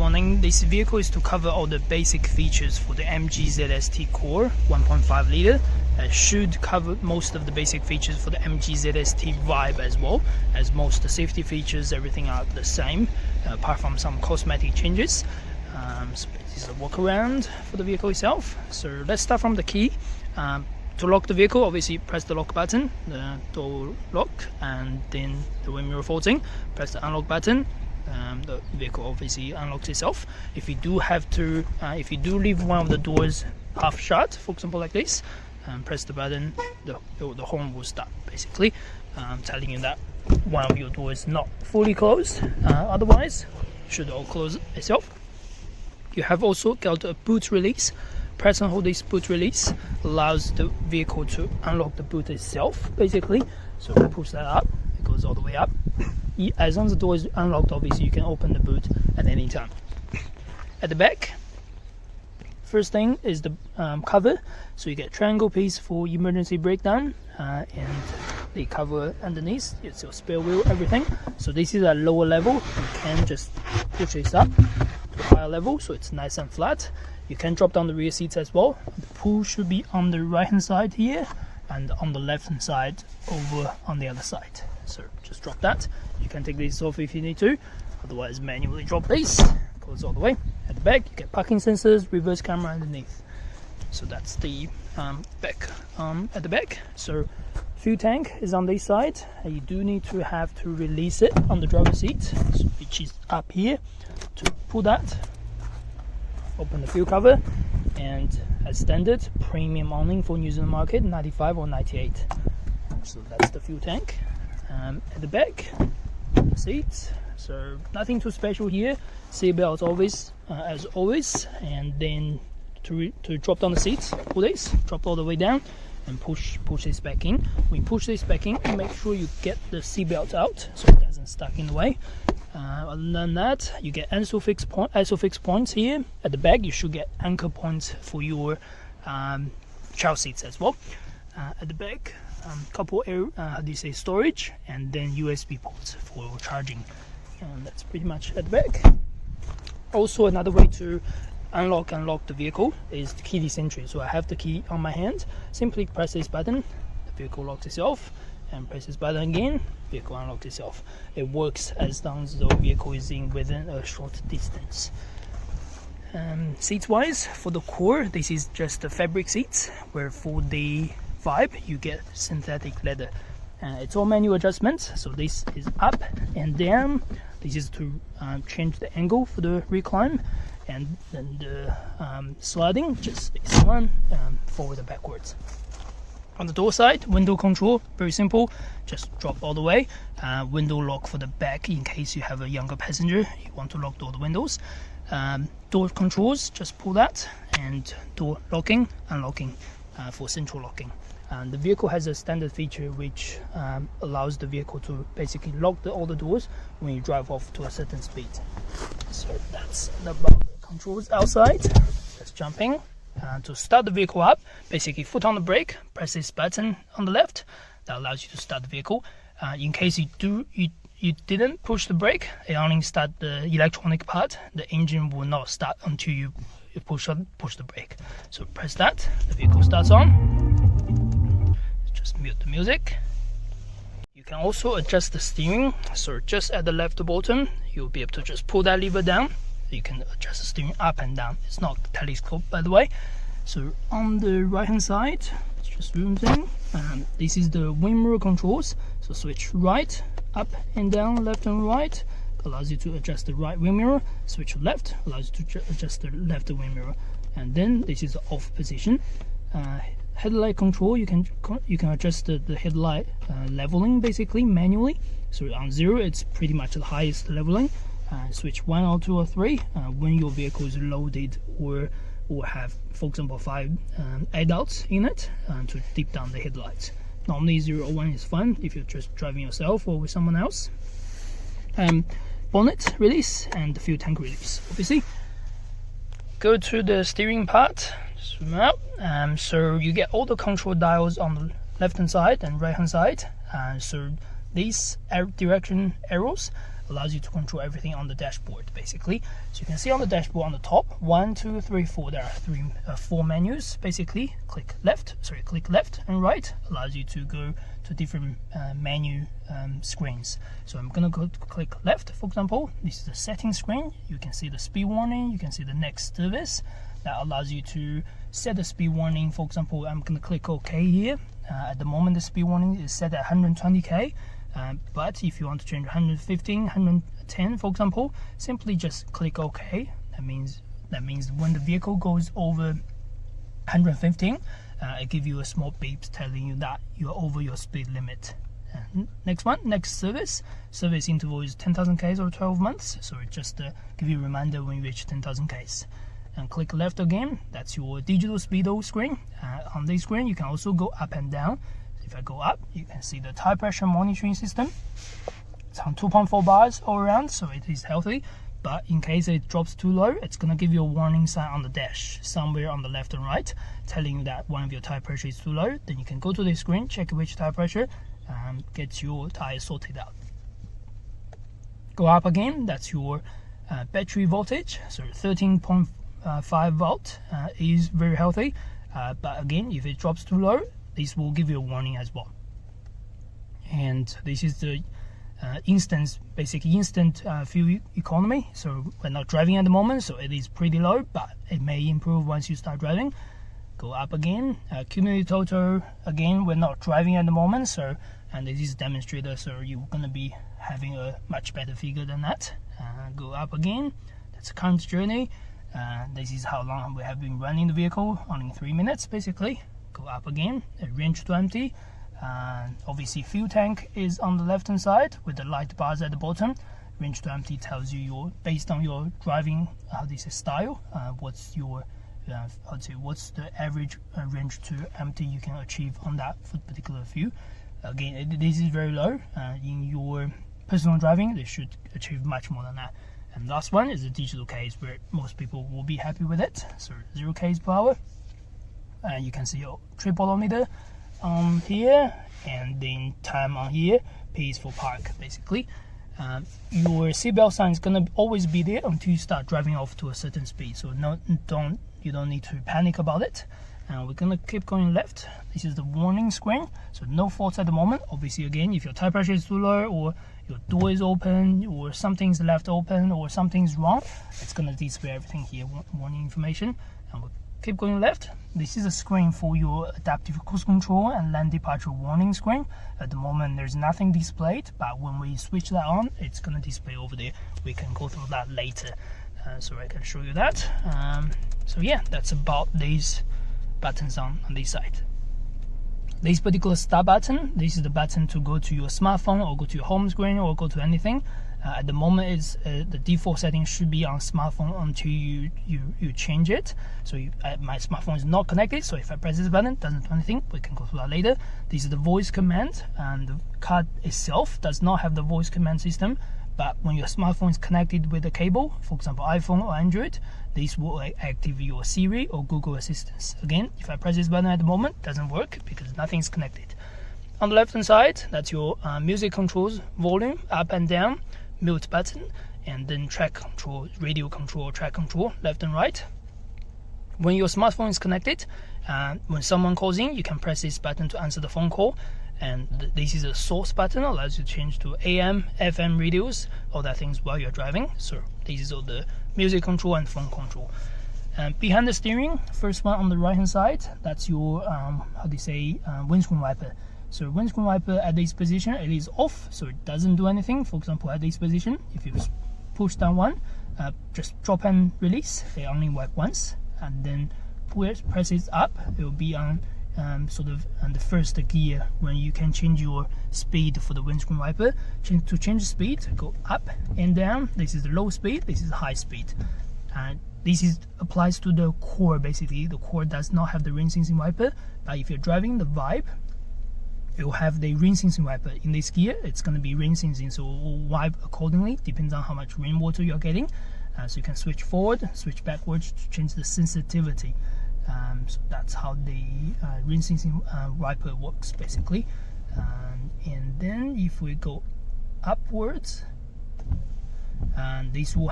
morning. This vehicle is to cover all the basic features for the MG ZST Core 1.5 liter. Should cover most of the basic features for the MG ZST Vibe as well, as most of the safety features, everything are the same, apart from some cosmetic changes. So this is a walk around for the vehicle itself. So let's start from the key. To lock the vehicle, obviously press the lock button, the door lock, and then the wind mirror folding. Press the unlock button. The vehicle obviously unlocks itself. If you do have to, if you do leave one of the doors half shut, for example like this, press the button, the horn will start, basically telling you that one of your doors is not fully closed. Otherwise, it should all close itself. You have also got a boot release. Press and hold this boot release, allows the vehicle to unlock the boot itself, basically. So push that up, it goes all the way up. As long as the door is unlocked, obviously you can open the boot at any time. At the back, first thing is the cover. So you get triangle piece for emergency breakdown, and the cover underneath, it's your spare wheel, everything. So this is at lower level, you can just push this up to a higher level, so it's nice and flat. You can drop down the rear seats as well. The pull should be on the right hand side here, and on the left hand side over on the other side. So just drop that. You can take this off if you need to, otherwise manually drop this. Goes all the way. At the back you get parking sensors, reverse camera underneath. So that's the back at the back. So fuel tank is on this side, and you do need to have to release it on the driver's seat, so which is up here. To pull that, open the fuel cover, and as standard, premium only for New Zealand market, 95 or 98. So that's the fuel tank. At the back, seats. So nothing too special here. Seat belts always, as always, and then to drop down the seats, pull this, drop all the way down, and push this back in. When you push this back in, make sure you get the seat belt out so it doesn't stuck in the way. Other than that, you get ISOFIX points here. At the back, you should get anchor points for your child seats as well. At the back, couple storage, and then USB ports for charging. And that's pretty much at the back. Also, another way to unlock and lock the vehicle is the keyless entry. So I have the key on my hand. Simply press this button, the vehicle locks itself, and press this button again, vehicle unlocks itself. It works as long as the vehicle is within a short distance. Seats wise, for the Core, this is just the fabric seats, where for the Vibe you get synthetic leather. It's all manual adjustments, so this is up and down. This is to change the angle for the recline, and then the sliding, just this one, forward and backwards. On the door side, window control, very simple, just drop all the way. Window lock for the back in case you have a younger passenger, you want to lock all the windows. Door controls, just pull that, and door locking, unlocking for central locking. And the vehicle has a standard feature which allows the vehicle to basically lock all the doors when you drive off to a certain speed. So that's about the controls outside. Let's jump in. To start the vehicle up, basically foot on the brake, press this button on the left, that allows you to start the vehicle. In case you didn't push the brake, it only start the electronic part. The engine will not start until you push the brake. So press that, the vehicle starts on. Just mute the music. You can also adjust the steering. So just at the left bottom, you'll be able to just pull that lever down. You can adjust the steering up and down. It's not telescope, by the way. So on the right hand side, it's just zoom in. This is the wind mirror controls. So switch right, up and down, left and right, allows you to adjust the right wind mirror. Switch left allows you to adjust the left wind mirror. And then this is the off position. Headlight control, you can adjust the headlight leveling basically manually. So on 0, it's pretty much the highest leveling. Switch 1 or 2 or 3 when your vehicle is loaded or have, for example, 5 adults in it, to dip down the headlights. Normally 0 or 1 is fine if you're just driving yourself or with someone else. Bonnet release and the fuel tank release. Obviously, go to the steering part, zoom out. So you get all the control dials on the left hand side and right hand side. So these direction arrows allows you to control everything on the dashboard basically. So you can see on the dashboard on the top, 1, 2, 3, 4, there are 4 menus basically. Click left and right allows you to go to different menu screens. So I'm gonna go to click left, for example. This is the settings screen. You can see the speed warning, you can see the next service. That allows you to set the speed warning. For example, I'm gonna click OK here. At the moment the speed warning is set at 120k, but if you want to change 115, 110 for example, simply just click OK. That means when the vehicle goes over 115, it gives you a small beep telling you that you're over your speed limit. Next one, next service interval is 10,000 k's or 12 months, so it just give you a reminder when you reach 10,000 k's. And click left again, that's your digital speedo screen. On this screen you can also go up and down. If I go up, you can see the tire pressure monitoring system. It's on 2.4 bars all around, so it is healthy. But in case it drops too low, it's gonna give you a warning sign on the dash somewhere on the left and right, telling you that one of your tire pressure is too low. Then you can go to this screen, check which tire pressure, get your tire sorted out. Go up again, that's your battery voltage. So 13.5 volt is very healthy, but again, if it drops too low, this will give you a warning as well. And this is the instant fuel economy. So we're not driving at the moment, so it is pretty low, but it may improve once you start driving. Go up again, cumulative total. Again, we're not driving at the moment, so and this is demonstrator, so you're gonna be having a much better figure than that. Go up again, that's current journey. This is how long we have been running the vehicle, only 3 minutes basically. Go up again, range to empty. Obviously fuel tank is on the left hand side with the light bars at the bottom. Range to empty tells you based on your driving style, what's the average range to empty you can achieve on that particular fuel. Again, this is very low. In your personal driving, they should achieve much more than that. And last one is the digital case, where most people will be happy with it. So 0 k's per hour. You can see your trip odometer on here, and then time on here. P is for park basically. Your seatbelt sign is gonna always be there until you start driving off to a certain speed. So you don't need to panic about it. We're gonna keep going left. This is the warning screen, so no faults at the moment. Obviously, again, if your tire pressure is too low, or your door is open, or something's left open, or something's wrong, it's gonna display everything here, warning information. And we'll keep going left. This is a screen for your adaptive cruise control and lane departure warning screen. At the moment, there's nothing displayed, but when we switch that on, it's gonna display over there. We can go through that later, so I can show you that. So yeah, that's about these buttons on this side. This particular start button, this is the button to go to your smartphone or go to your home screen or go to anything. At the moment, it's the default setting should be on smartphone until you change it. So my smartphone is not connected, so if I press this button, it doesn't do anything. We can go through that later. This is the voice command, and the car itself does not have the voice command system. But when your smartphone is connected with a cable, for example iPhone or Android, this will activate your Siri or Google Assistance. Again, if I press this button at the moment, it doesn't work because nothing's connected. On the left hand side, that's your music controls, volume, up and down, mute button, and then track control, radio control, track control, left and right. When your smartphone is connected, when someone calls in, you can press this button to answer the phone call. And this is a source button, allows you to change to AM, FM radios, all that things while you're driving. So this is all the music control and phone control. Behind the steering, first one on the right hand side, that's your windscreen wiper. So windscreen wiper at this position, it is off, so it doesn't do anything. For example, at this position, if you push down one, just drop and release, they only wipe once, and then press it up, it will be on on the first gear when you can change your speed for the windscreen wiper. To change the speed, go up and down. This is the low speed, this is high speed. And this applies to the Core basically. The Core does not have the rain sensing wiper, but if you're driving the Vibe, it will have the rain sensing wiper. In this gear, it's going to be rain sensing, so it will wipe accordingly, depends on how much rainwater you're getting. So you can switch forward, switch backwards to change the sensitivity. So that's how the rain sensing wiper works basically. And then if we go upwards, and this will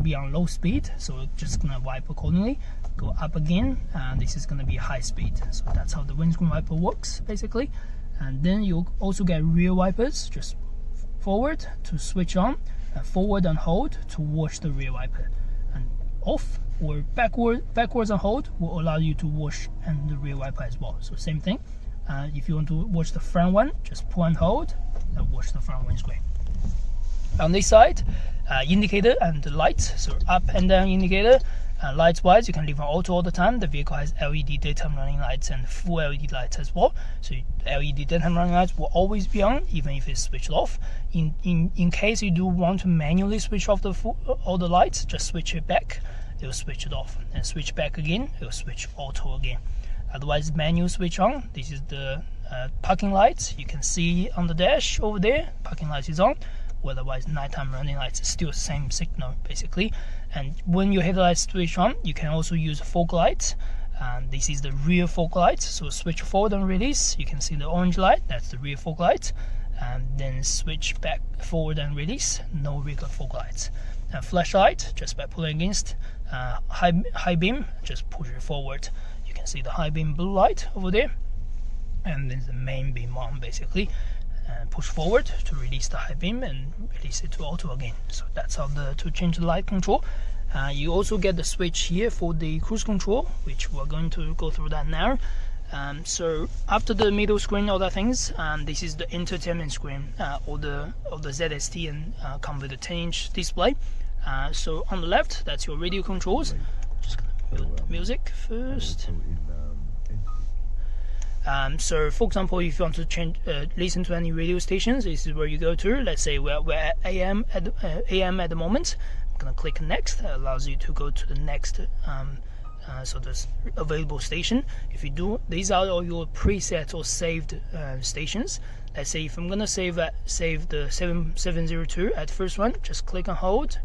be on low speed, so just gonna wipe accordingly. Go up again, and this is gonna be high speed. So that's how the windscreen wiper works basically. And then you'll also get rear wipers, just forward to switch on, and forward and hold to wash the rear wiper, and off or backwards and hold will allow you to wash and the rear wiper as well. So same thing. If you want to wash the front one, just pull and hold and wash the front windscreen. On this side, indicator and the lights, so up and down indicator. Lights wise, you can leave on auto all the time. The vehicle has LED daytime running lights and full LED lights as well. So LED daytime running lights will always be on, even if it's switched off. In case you do want to manually switch off all the lights, just switch it back, it will switch it off, and switch back again, it will switch auto again. Otherwise, manual switch on. This is the parking lights. You can see on the dash over there, parking lights is on. Otherwise, nighttime running lights is still the same signal basically. And when your headlights switch on, you can also use fog lights. This is the rear fog light. So switch forward and release. You can see the orange light. That's the rear fog light. And then switch back forward and release. No regular fog lights. Flashlight, just by pulling against high beam, just push it forward. You can see the high beam blue light over there, and then the main beam on basically. Push forward to release the high beam and release it to auto again. So that's how to change the light control. You also get the switch here for the cruise control, which we're going to go through that now. So after the middle screen, all that things, this is the entertainment screen, all the ZST and come with a 10-inch display. So on the left, that's your radio controls. Just gonna mute music first. So for example, if you want to listen to any radio stations, this is where you go to. Let's say we're at AM at the moment. I'm gonna click next. That allows you to go to the next so this available station. If you do, these are all your preset or saved stations. Let's say if I'm gonna save the 702 at first one, just click and hold.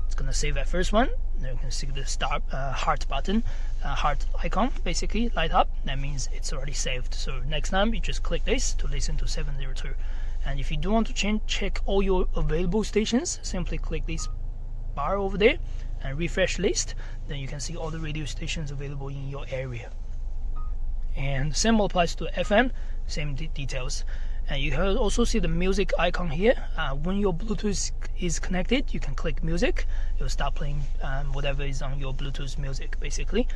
It's gonna save that first one. Now you can see the start heart button, heart icon basically light up. That means it's already saved. So next time you just click this to listen to 702. And if you do want to check all your available stations, simply click this bar over there and refresh list. Then you can see all the radio stations available in your area. And same applies to FM, same details. And you can also see the music icon here. When your Bluetooth is connected, you can click music. It will start playing whatever is on your Bluetooth music basically.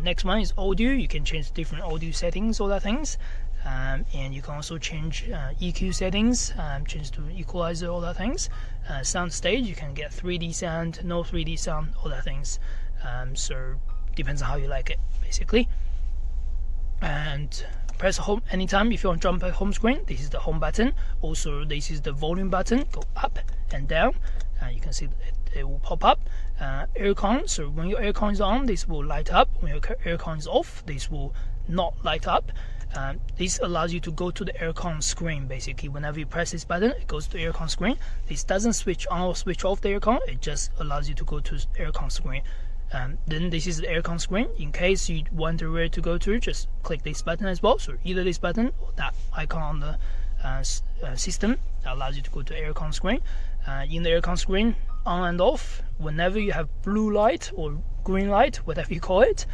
Next one is audio. You can change different audio settings, all that things. And you can also change EQ settings, change to equalizer, all that things. Sound stage, you can get 3D sound, no 3D sound, all that things. So depends on how you like it basically. And press home anytime if you want to jump at home screen. This is the home button. Also, this is the volume button. Go up and down. You can see it will pop up. Aircon. So when your aircon is on, this will light up. When your aircon is off, this will not light up. This allows you to go to the aircon screen basically. Whenever you press this button, it goes to aircon screen. This doesn't switch on or switch off the aircon. It just allows you to go to aircon screen. Then this is the aircon screen. In case you wonder where to go to, just click this button as well. So either this button or that icon on the system that allows you to go to aircon screen. In the aircon screen, on and off, whenever you have blue light or green light, whatever you call it,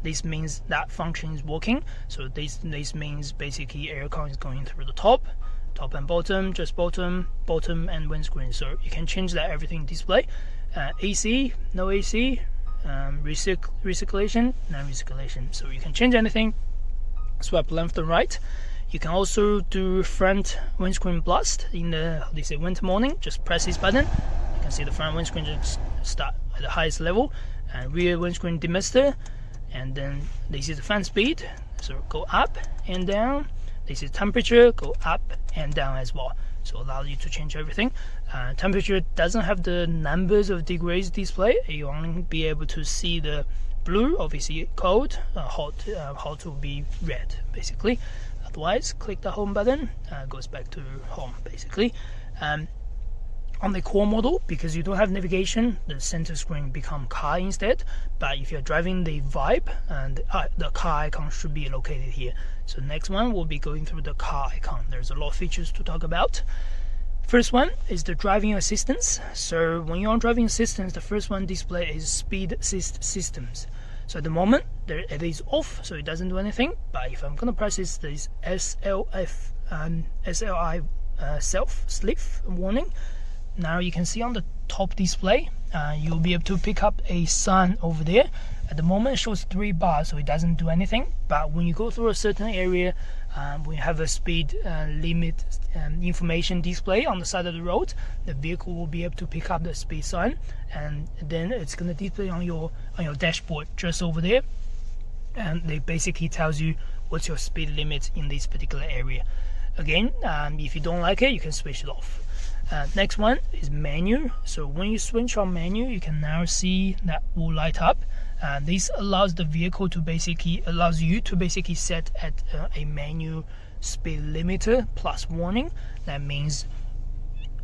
this means that function is working. So this means basically aircon is going through the top and bottom, just bottom and windscreen. So you can change that everything display. AC, no AC, recirculation, non-recirculation. So you can change anything, swipe left and right. You can also do front windscreen blast in the winter morning. Just press this button. You can see the front windscreen just start at the highest level, and rear windscreen demister. And then this is the fan speed, so go up and down. This is temperature, go up and down as well. So allow you to change everything. Temperature doesn't have the numbers of degrees display. You only be able to see the blue, obviously cold, hot will be red basically. Otherwise, click the home button, goes back to home basically. On the core model, because you don't have navigation, the center screen become car instead. But if you're driving the Vibe, and the car icon should be located here. So next one will be going through the car icon. There's a lot of features to talk about. First one is the driving assistance. So when you're on driving assistance, the first one display is speed assist systems. So at the moment it is off, so it doesn't do anything. But if I'm gonna press this SLF and SLI self sleep warning, now you can see on the top display you'll be able to pick up a sign over there. At the moment it shows 3 bars, so it doesn't do anything. But when you go through a certain area, we have a speed limit information display on the side of the road, the vehicle will be able to pick up the speed sign, and then it's going to display on your dashboard just over there, and it basically tells you what's your speed limit in this particular area. Again, if you don't like it, you can switch it off. Next one is menu. So when you switch on menu, you can now see that will light up. This allows the vehicle to allows you to basically set at a menu speed limiter plus warning. That means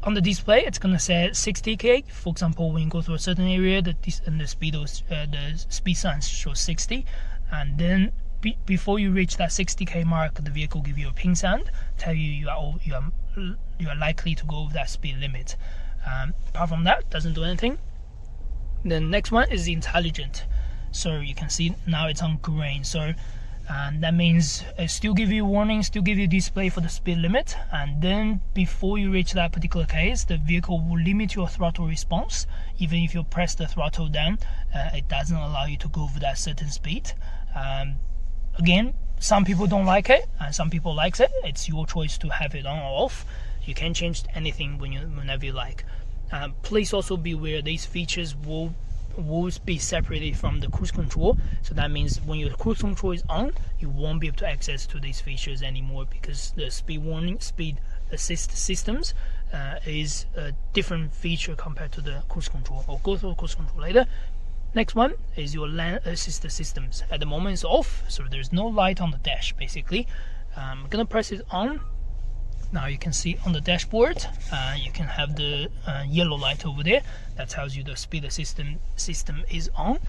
on the display it's gonna say 60k. For example, when you go through a certain area, the speed signs show 60, and then before you reach that 60k mark, the vehicle give you a ping sound, tell you you are likely to go over that speed limit. Apart from that, doesn't do anything. The next one is the intelligent. So you can see now it's on green. So that means it still give you warning, still give you display for the speed limit, and then before you reach that particular case, the vehicle will limit your throttle response. Even if you press the throttle down, it doesn't allow you to go over that certain speed. Again, some people don't like it and some people likes it. It's your choice to have it on or off. You can change anything whenever you like. Please also be aware these features will be separated from the cruise control. So that means when your cruise control is on, you won't be able to access to these features anymore, because the speed warning, speed assist systems is a different feature compared to the cruise control. I'll go through cruise control later. Next one is your lane assist systems. At the moment it's off, so there's no light on the dash basically. I'm gonna press it on. Now you can see on the dashboard, you can have the yellow light over there that tells you the speed assist system is on.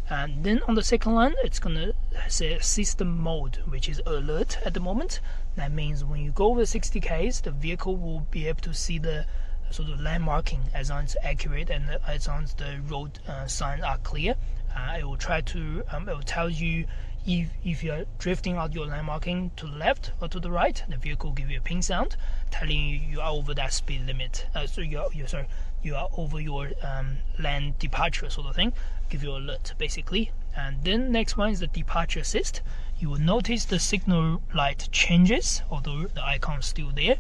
And then on the second line, it's gonna say system mode, which is alert at the moment. That means when you go over 60 k's, the vehicle will be able to see the sort of land marking as long as it's accurate and as long as the road signs are clear. It will try to it will tell you if you're drifting out your land marking to the left or to the right. The vehicle will give you a ping sound telling you are over that speed limit. So you are over your land departure sort of thing. Give you an alert basically. And then next one is the departure assist. You will notice the signal light changes, although the icon is still there.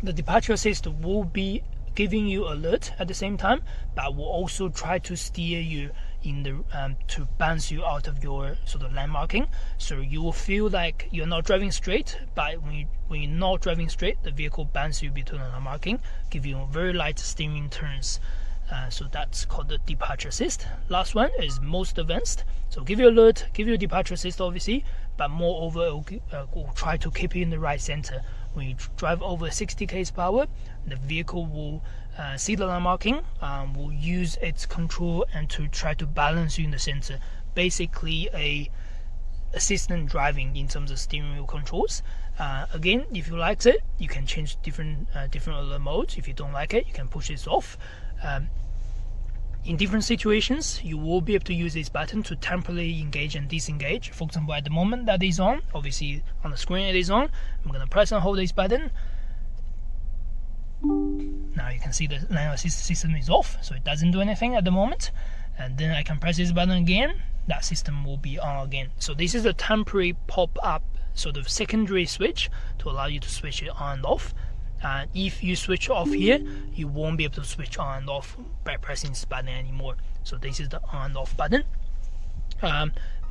The departure assist will be giving you alert at the same time, but will also try to steer you in the to bounce you out of your sort of land marking. So you will feel like you're not driving straight, but when you're not driving straight, the vehicle bounce you between the land marking, give you very light steering turns. So that's called the departure assist. Last one is most advanced. So give you alert, give you a departure assist obviously, but moreover it will try to keep you in the right center. When you drive over 60 k's per hour, the vehicle will see the land marking, will use its control and to try to balance you in the center. Basically a assistant driving in terms of steering wheel controls. Again, if you like it, you can change different other modes. If you don't like it, you can push this off. In different situations, you will be able to use this button to temporarily engage and disengage. For example, at the moment that is on, obviously on the screen it is on. I'm going to press and hold this button. Now you can see the lane assist system is off, so it doesn't do anything at the moment. And then I can press this button again, that system will be on again. So this is a temporary pop-up sort of secondary switch to allow you to switch it on and off. If you switch off here, you won't be able to switch on and off by pressing this button anymore. So this is the on and off button.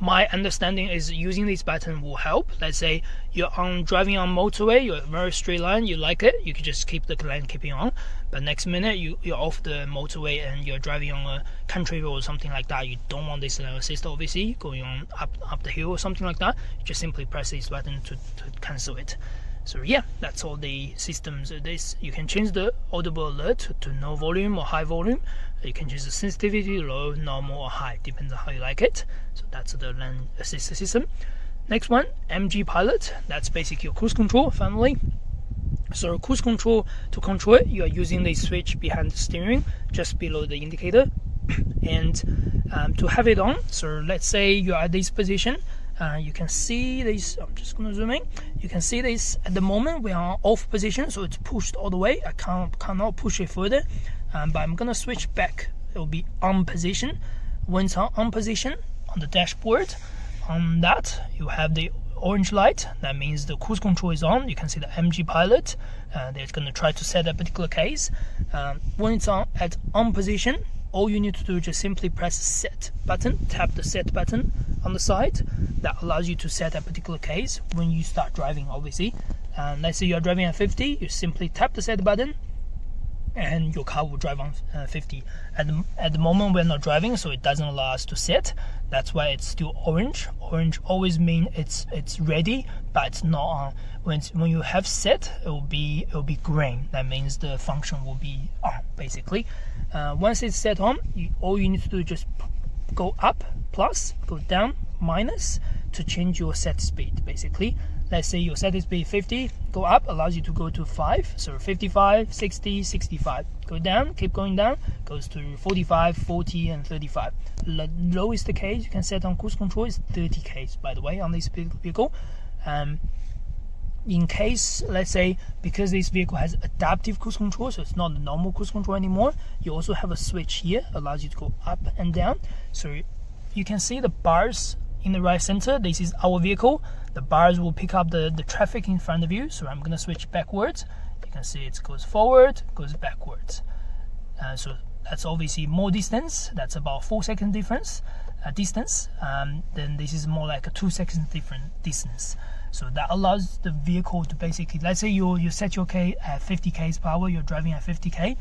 My understanding is using this button will help. Let's say you're driving on motorway, you're very straight line, you like it, you can just keep the line keeping on. But next minute you're off the motorway and you're driving on a country road or something like that. You don't want this lane assist obviously going on up the hill or something like that. You just simply press this button to cancel it. So yeah, that's all the systems. You can change the audible alert to no volume or high volume. You can change the sensitivity, low, normal or high, depends on how you like it. So that's the lane assist system. Next one, MG Pilot. That's basically your cruise control family. So cruise control, to control it, you are using the switch behind the steering, just below the indicator. And to have it on, so let's say you are at this position, you can see this, I'm just going to zoom in, you can see this at the moment we are off position, so it's pushed all the way. I cannot push it further, but I'm going to switch back. It will be on position. When it's on position on the dashboard, on that you have the orange light. That means the cruise control is on. You can see the MG pilot. They're going to try to set a particular case. When it's on position, all you need to do is just simply press set button, tap the set button on the side. That allows you to set a particular case when you start driving, obviously. Let's say you're driving at 50, you simply tap the set button and your car will drive on 50. At the moment we're not driving, so it doesn't allow us to set. That's why it's still orange. Orange always means it's ready, but it's not on. When you have set, it will be green. That means the function will be on, basically. Once it's set on, all you need to do is just go up plus, go down minus to change your set speed, basically. Let's say your set speed 50, go up allows you to go to 5, so 55, 60, 65. Go down, keep going down, goes to 45, 40 and 35. The lowest case you can set on cruise control is 30 k's, by the way, on this vehicle. In case, let's say, because this vehicle has adaptive cruise control, so it's not the normal cruise control anymore, you also have a switch here, allows you to go up and down. So you can see the bars in the right center. This is our vehicle. The bars will pick up the traffic in front of you, so I'm going to switch backwards. You can see it goes forward, goes backwards. So that's obviously more distance. That's about 4 second difference distance. Then this is more like a 2 seconds different distance. So that allows the vehicle to basically, let's say you set your K at 50 k's per hour, you're driving at 50k,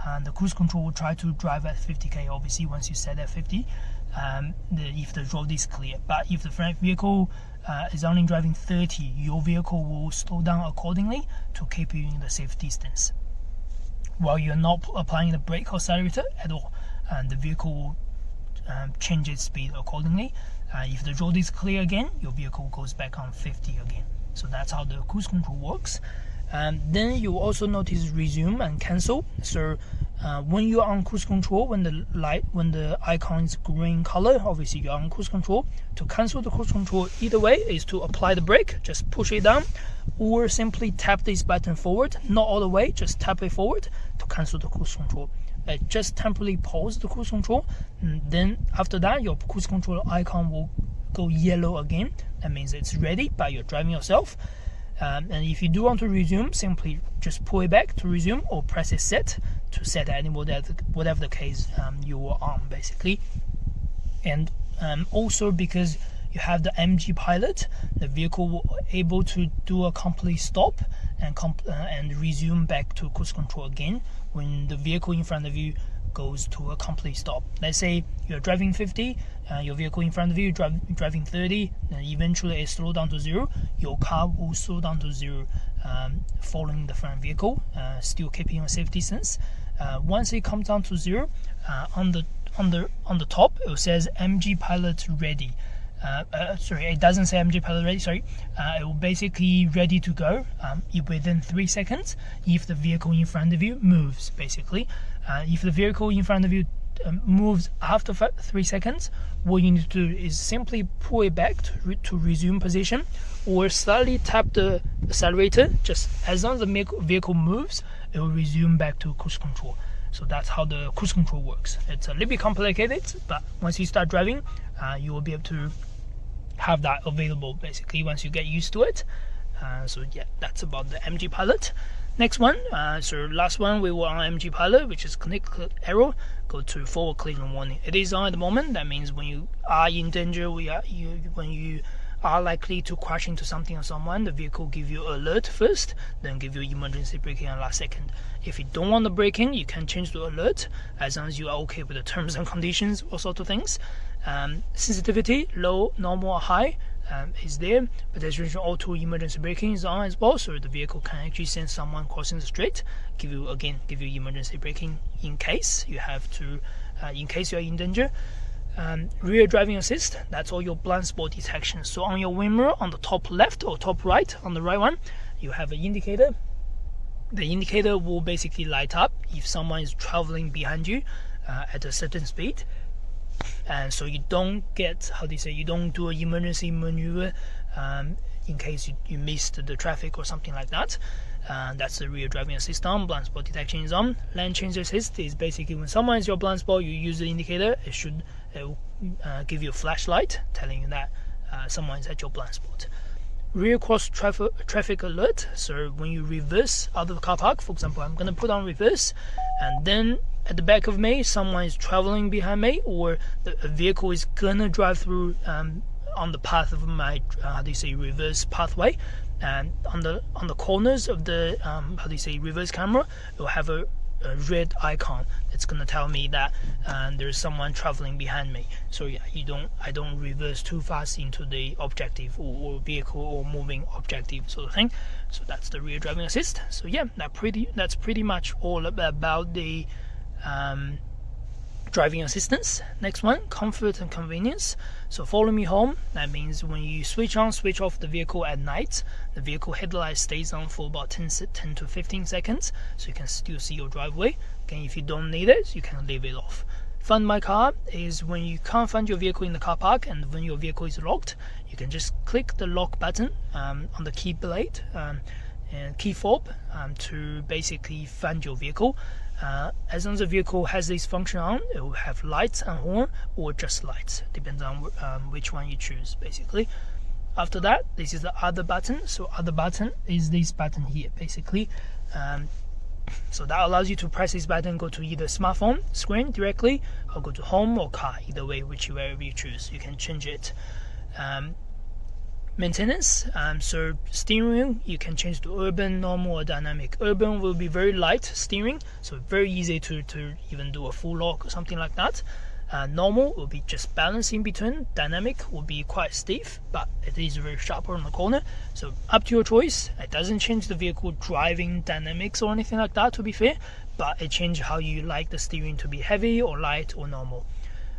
and the cruise control will try to drive at 50k, obviously, once you set at 50, if the road is clear. But if the front vehicle is only driving 30, your vehicle will slow down accordingly to keep you in the safe distance, while you're not applying the brake or accelerator at all, and the vehicle will change its speed accordingly. If the road is clear again, your vehicle goes back on 50 again. So that's how the cruise control works. Then you also notice resume and cancel. So when you're on cruise control, when the icon is green color, obviously you're on cruise control. To cancel the cruise control, either way is to apply the brake, just push it down, or simply tap this button forward, not all the way, just tap it forward to cancel the cruise control. Just temporarily pause the cruise control, and then after that your cruise control icon will go yellow again. That means it's ready, but you're driving yourself. And if you do want to resume, simply just pull it back to resume, or press a set to set whatever the case you were on, basically. And also, because you have the MG pilot, the vehicle will able to do a complete stop and resume back to cruise control again when the vehicle in front of you goes to a complete stop. Let's say you're driving 50, your vehicle in front of you driving 30, and eventually it slows down to 0. Your car will slow down to 0, following the front vehicle, still keeping a safe distance. Once it comes down to 0, on the top it says MG pilot ready. Sorry, it doesn't say MG pilot ready, sorry. It will basically ready to go within 3 seconds if the vehicle in front of you moves, basically. If the vehicle in front of you moves after 3 seconds, what you need to do is simply pull it back to resume position, or slightly tap the accelerator. Just as long as the vehicle moves, it will resume back to cruise control. So that's how the cruise control works. It's a little bit complicated, but once you start driving, you will be able to have that available, basically, once you get used to it. So yeah, that's about the MG pilot. Next one, so last one we were on MG pilot, which is connect error, go to forward collision warning. It is on at the moment. That means when you are in danger, when you are likely to crash into something or someone, the vehicle give you alert first, then give you emergency braking at last second. If you don't want the braking, you can change to alert, as long as you are okay with the terms and conditions, all sorts of things. Sensitivity, low, normal, or high, is there. Pedestrian auto emergency braking is on as well, so the vehicle can actually sense someone crossing the street, give you emergency braking in case you have to, in case you are in danger. Rear driving assist, that's all your blind spot detection. So on your wind mirror, on the top left or top right, on the right one, you have an indicator. the indicator will basically light up if someone is traveling behind you at a certain speed, and so you don't get, you don't do an emergency maneuver in case you missed the traffic or something like that. That's the rear driving assist on. Blind spot detection is on. Lane change assist is basically when someone is your blind spot, you use the indicator, it will give you a flashlight telling you that someone is at your blind spot. Rear cross traffic alert, so when you reverse out of the car park, for example, I'm going to put on reverse, and then at the back of me someone is traveling behind me, or a vehicle is going to drive through on the path of my reverse pathway, and on the corners of the reverse camera, it will have a red icon that's going to tell me that there's someone traveling behind me. So yeah, I don't reverse too fast into the objective or vehicle or moving objective sort of thing. So that's the rear driving assist. So yeah, that's pretty much all about the driving assistance. Next one, comfort and convenience. So follow me home, that means when you switch on switch off the vehicle at night, the vehicle headlight stays on for about 10 to 15 seconds, so you can still see your driveway. Again, if you don't need it, you can leave it off. Find my car is when you can't find your vehicle in the car park, and when your vehicle is locked, you can just click the lock button on the key blade and key fob to basically find your vehicle. As long as the vehicle has this function on, it will have lights and horn, or just lights, depends on which one you choose basically. After that, this is the other button. So other button is this button here basically. So that allows you to press this button, go to either smartphone screen directly, or go to home or car, either way, whichever you choose, you can change it. Maintenance, so steering wheel, you can change to urban, normal, or dynamic. Urban will be very light steering, so very easy to even do a full lock or something like that. Normal will be just balancing between. Dynamic will be quite stiff, but it is very sharper on the corner. So up to your choice. It doesn't change the vehicle driving dynamics or anything like that, to be fair, but it changes how you like the steering to be heavy or light or normal.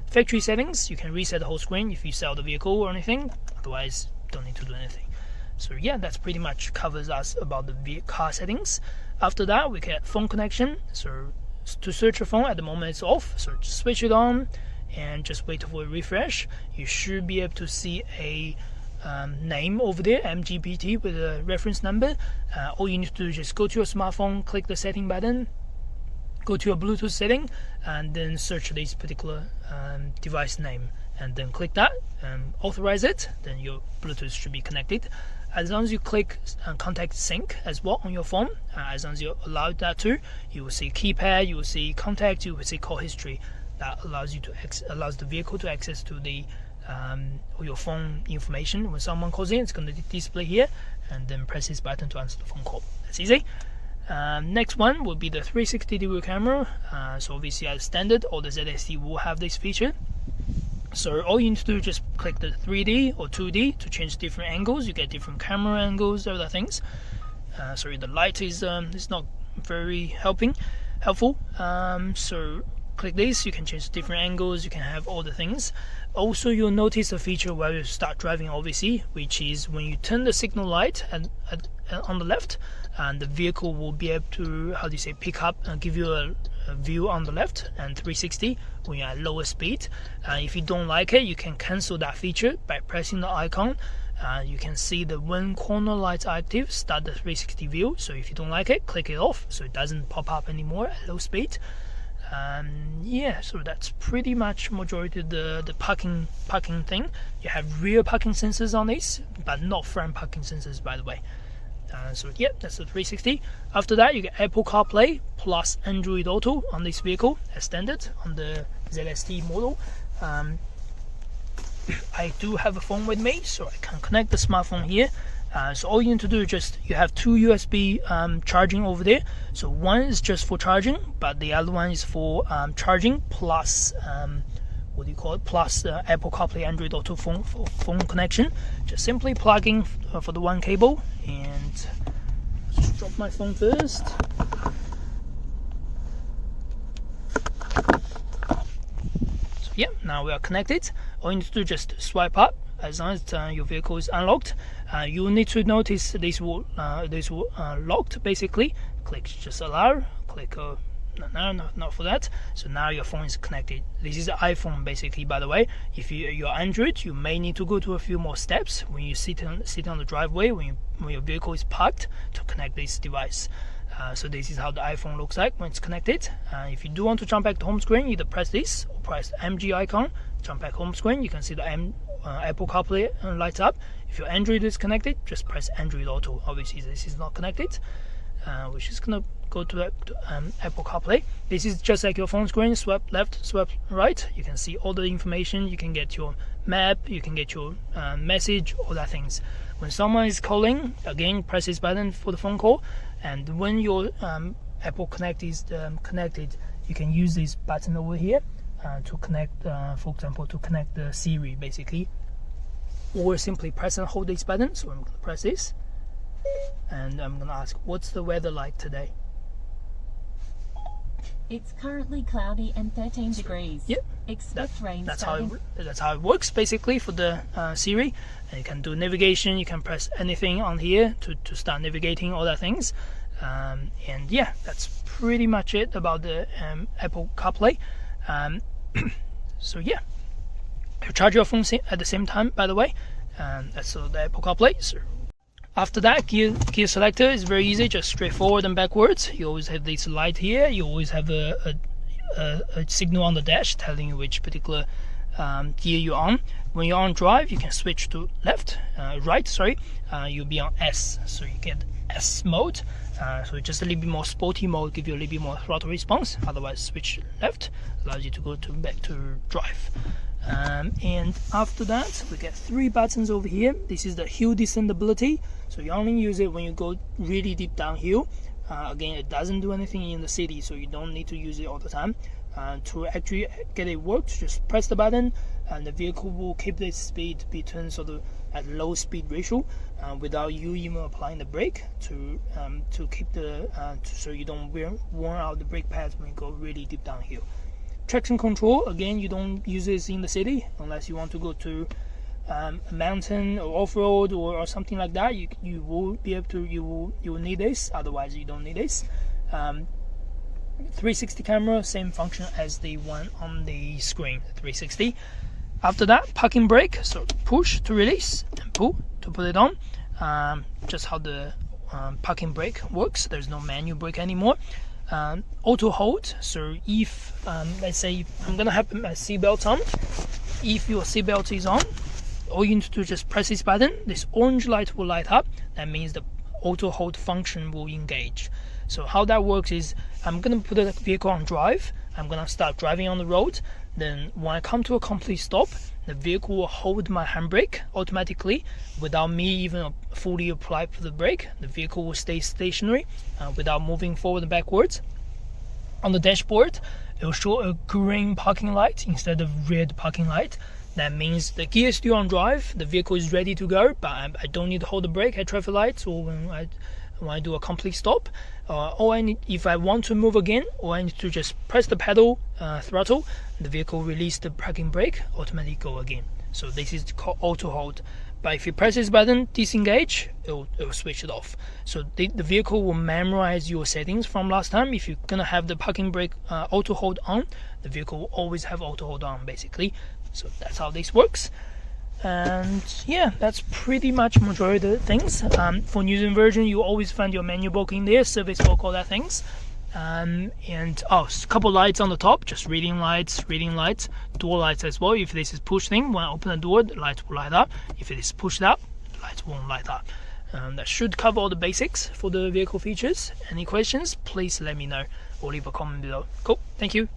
Factory settings, you can reset the whole screen if you sell the vehicle or anything, otherwise don't need to do anything. So yeah, that's pretty much covers us about the car settings. After that, we get phone connection. So to search your phone, at the moment it's off, so just switch it on and just wait for a refresh. You should be able to see a name over there, MGBT, with a reference number. All you need to do is just go to your smartphone, click the setting button, go to your Bluetooth setting, and then search this particular device name, and then click that and authorize it. Then your Bluetooth should be connected. As long as you click contact sync as well on your phone, as long as you allow that to, you will see keypad, you will see contact, you will see call history. That allows you to allows the vehicle to access to the or your phone information. When someone calls in, it's going to display here, and then press this button to answer the phone call. That's easy. Next one will be the 360-degree camera. So obviously as standard, all the ZST will have this feature. So all you need to do is just click the 3D or 2D to change different angles. You get different camera angles, other things. Sorry, the light is not very helpful. So click this, you can change different angles, you can have all the things. Also, you'll notice a feature where you start driving, obviously, which is when you turn the signal light on the left, and the vehicle will be able to, pick up and give you a view on the left, and 360 when you're at lower speed. If you don't like it, you can cancel that feature by pressing the icon. You can see the when corner lights are active, start the 360 view. So if you don't like it, click it off so it doesn't pop up anymore at low speed. Yeah, so that's pretty much majority of the parking thing. You have rear parking sensors on this, but not front parking sensors, by the way. So yeah, that's the 360. After that, you get Apple CarPlay plus Andriod Auto on this vehicle as standard on the ZST model. I do have a phone with me, so I can connect the smartphone here. So all you need to do is just, you have two USB charging over there. So one is just for charging, but the other one is for charging plus plus Apple CarPlay Android Auto phone connection. Just simply plugging for the one cable, and let's drop my phone first. So yeah, now we are connected. All you need to do is just swipe up. As long as your vehicle is unlocked, you will need to notice this will locked basically. click just allow, click no, not for that. So now your phone is connected. This is the iPhone basically, by the way. If you're Android, you may need to go to a few more steps when you sit on the driveway, when your vehicle is parked, to connect this device. So this is how the iPhone looks like when it's connected. If you do want to jump back to home screen, either press this or press the MG icon, jump back home screen. You can see the Apple CarPlay lights up. If your Android is connected, just press Android Auto. Obviously this is not connected. We're just gonna go to Apple CarPlay. This is just like your phone screen. Swipe left, swipe right. You can see all the information. You can get your map, you can get your message, all that things. When someone is calling, again press this button for the phone call. And when your Apple Connect is connected, you can use this button over here to connect, for example, to connect the Siri basically, or simply press and hold this button. So I'm going to press this, and I'm going to ask, what's the weather like today? It's currently cloudy and 13 degrees. Yep. Expect rain. That's how it works basically for the Siri. And you can do navigation. You can press anything on here to start navigating, all that things. And yeah, that's pretty much it about the Apple CarPlay. So yeah, you charge your phone at the same time, by the way. That's the Apple CarPlay. So after that, gear selector is very easy, just straightforward and backwards. You always have this light here. You always have a signal on the dash telling you which particular gear you're on. When you're on drive, you can switch to right. Sorry, you'll be on S, so you get S mode. So just a little bit more sporty mode, give you a little bit more throttle response. Otherwise, switch left allows you to go back to drive. And after that, we get 3 buttons over here. This is the hill descendability. So you only use it when you go really deep downhill. Again, it doesn't do anything in the city, so you don't need to use it all the time. To actually get it work, just press the button, and the vehicle will keep the speed between sort of at low speed ratio, without you even applying the brake to keep the so you don't wear out the brake pads when you go really deep downhill. Traction control, again, you don't use this in the city unless you want to go to a mountain or off-road or something like that. You will be able to, you will need this, otherwise you don't need this. 360 camera, same function as the one on the screen, 360. After that, parking brake, so push to release and pull to put it on. Just how the parking brake works. There's no manual brake anymore. Auto hold, so if let's say I'm gonna have my seatbelt on, if your seatbelt is on, all you need to do is just press this button. This orange light will light up. That means the auto hold function will engage. So how that works is, I'm gonna put the vehicle on drive, I'm gonna start driving on the road, then when I come to a complete stop, the vehicle will hold my handbrake automatically without me even fully apply for the brake. The vehicle will stay stationary without moving forward and backwards. On the dashboard, it will show a green parking light instead of red parking light. That means the gear is still on drive, the vehicle is ready to go, but I don't need to hold the brake at traffic lights or when I do a complete stop. If I want to move again, all I need to just press the pedal throttle, the vehicle release the parking brake, automatically go again. So this is called auto hold. But if you press this button, disengage, it will switch it off. So the vehicle will memorize your settings from last time. If you're gonna have the parking brake auto hold on, the vehicle will always have auto hold on basically. So that's how this works. And yeah, that's pretty much majority of the things. For New Zealand version, you always find your menu book in there, service book, all that things. And a couple lights on the top, just reading lights, door lights as well. If this is push thing, when I open the door, the lights will light up. If it is pushed up, the lights won't light up. That should cover all the basics for the vehicle features. Any questions, please let me know or leave a comment below. Cool, thank you.